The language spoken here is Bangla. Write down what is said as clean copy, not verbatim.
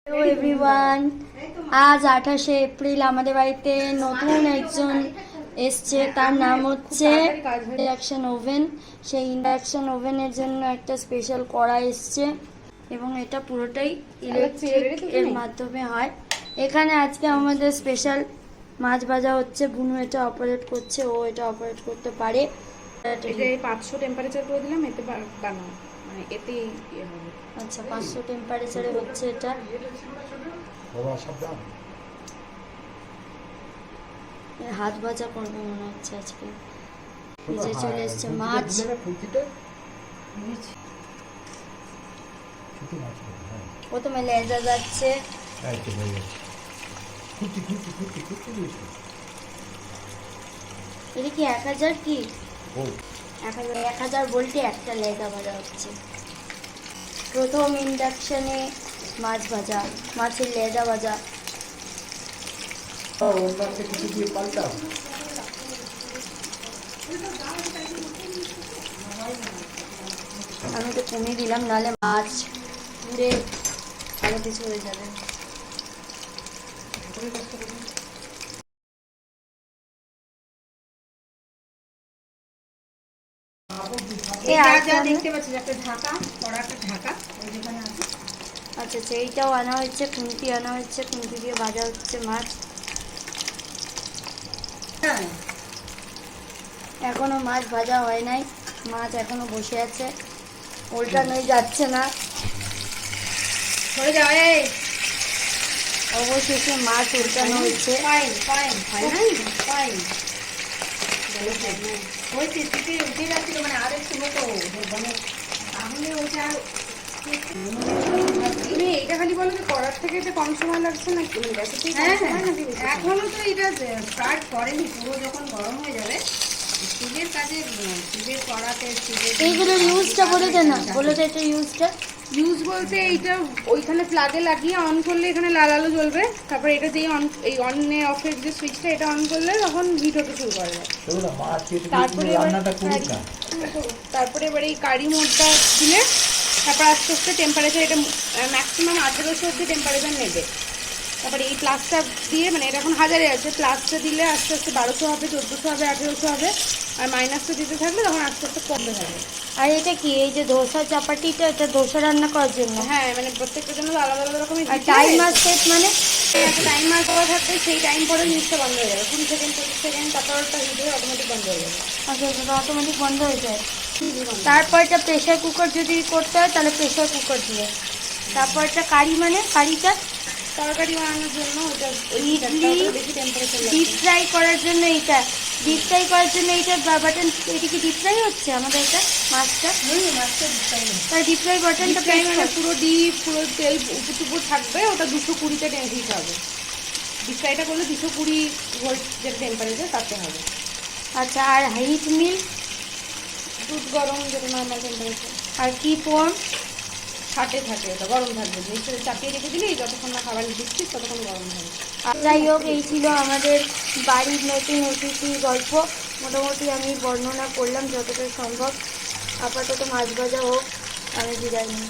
হ্যালো এভরিওয়ান, আজ 28শে এপ্রিল আমাদের বাড়িতে নতুন একজন এসছে। তার নাম হচ্ছে ইন্ডাকশন ওভেন। সেই ইন্ডাকশন ওভেনের জন্য একটা স্পেশাল কড়াই এসছে এবং এটা পুরোটাই ইলেকট্রিক এর মাধ্যমে হয়। এখানে আজকে আমাদের স্পেশাল মাছ ভাজা হচ্ছে। বুনু এটা অপারেট করছে, ও এটা অপারেট করতে পারে। এটা 500 টেম্পারেচার করে দিলাম, এতে বানাও মানে এতে ইয়ে হবে। আচ্ছা, 500 টেম্পারেচারে হচ্ছে এটা। হাত ভাজা করবে মনে হচ্ছে আজকে। নিচে চলে এসছে মাছ। প্রথমে লেজা যাচ্ছে, এটা কি 1000 কি 1000 ভোল্টে একটা লেজা ভাজা হচ্ছে। প্রথম ইন্ডাকশনে মাছ ভাজা, মাছের লেজা ভাজা। আমি তো কমিয়ে দিলাম, নাহলে মাছ পুড়ে আরো কিছু হয়ে যাবে। দেখতে পাচ্ছি একটা ঢাকা, কড়াটা ঢাকা যেখানে আছে। আচ্ছা, সেইটাও আনা হচ্ছে, খুন্তি আনা হচ্ছে, খুন্তি দিয়ে ভাজা হচ্ছে মাছ। এখনো মাছ ভাজা হয় নাই, মাছ এখনো বসে আছে, উল্টানোই যাচ্ছে না। অবশেষে মাছ উল্টানো হচ্ছে। তুমি এটা খালি বলো যে করার থেকে এটা কম সময় লাগছে না? এখনো তো এটা স্টার্ট করেনি, পুরো যখন গরম হয়ে যাবে স্টিলের কাজে, স্টিলের কড়াতে এইগুলোর ইউজটা বলে দে না, বলে দে এটা ইউজটা। ইউজ বলতে এইটা ওইখানে প্লাগে লাগিয়ে অন করলে এখানে লাল আলো জ্বলবে, তারপরে এটা যেই অন, এই অনে অফের যে সুইচটা এটা অন করলে তখন হিট হতে শুরু করে যায়। তারপরে এবার এই কারি মোডটা দিলে তারপর আস্তে আস্তে টেম্পারেচার, এটা ম্যাক্সিমাম 1800 অব্দি টেম্পারেচার নেবে। তারপরে এই প্লাসটা দিয়ে, মানে এটা এখন 1000-এ আছে, প্লাসটা দিলে আস্তে আস্তে 1200 হবে, 1400 হবে, 1800 হবে, আর মাইনাসটা দিতে থাকলে তখন আস্তে আস্তে কমতে থাকবে। আর এটা কি, এই যে ধোসা চাপাটিটা, এটা ধোসা রান্না করার জন্য? হ্যাঁ, মানে প্রত্যেকটা জন্য আলাদা আলাদা রকমের টাইমার সেট, মানে একটা টাইমার দেওয়া থাকবে, সেই টাইম পরে জিনিসটা বন্ধ হয়ে যাবে। 20 সেকেন্ড 25 সেকেন্ড, তারপর ওটা হিট হয়ে অটোমেটিক বন্ধ হয়ে যাবে। আচ্ছা, ওটা অটোমেটিক বন্ধ হয়ে যায়। তারপর এটা প্রেশার কুকার যদি করতে হয় তাহলে প্রেশার কুকার দিয়ে। তারপর এটা কারি, মানে কারিটা তরকারি বানানোর জন্য ওটা ইডলি, বেশি টেম্পারেচার লাগে। ডিপ ফ্রাই করার জন্য এইটা, ডিপ ফ্রাই করার জন্য এইটা বাটন। এটা কি ডিপ ফ্রাই হচ্ছে আমাদের এটা মাছটা? মাছটা ডিপ ফ্রাই, তাই ডিপ ফ্রাই বাটনটা প্রেস মানে পুরো ডিপ, পুরো তেল উপর টুপুর থাকবে, ওটা 220-তে হিট হবে। ডিপ ফ্রাইটা করলে 220 ভোল্ট যেটা টেম্পারেচার তাতে হবে। আচ্ছা, আর হিট মিল্ক, দুধ গরম যেটা নর্মাল টেম্পারেচার। আর কি পম 60-এ থাকে, ওটা গরম থাকবে। জিনিসটা চাপিয়ে রেখে দিলেই যতক্ষণ না খাবার দিচ্ছিস ততক্ষণ গরম থাকবে। যাই হোক, এই ছিল আমাদের বাড়ির নতুন অতিথির গল্প। মোটামুটি আমি বর্ণনা করলাম যতটা সম্ভব। আপাতত মাছ ভাজা হোক, আমি বিদায় নিই।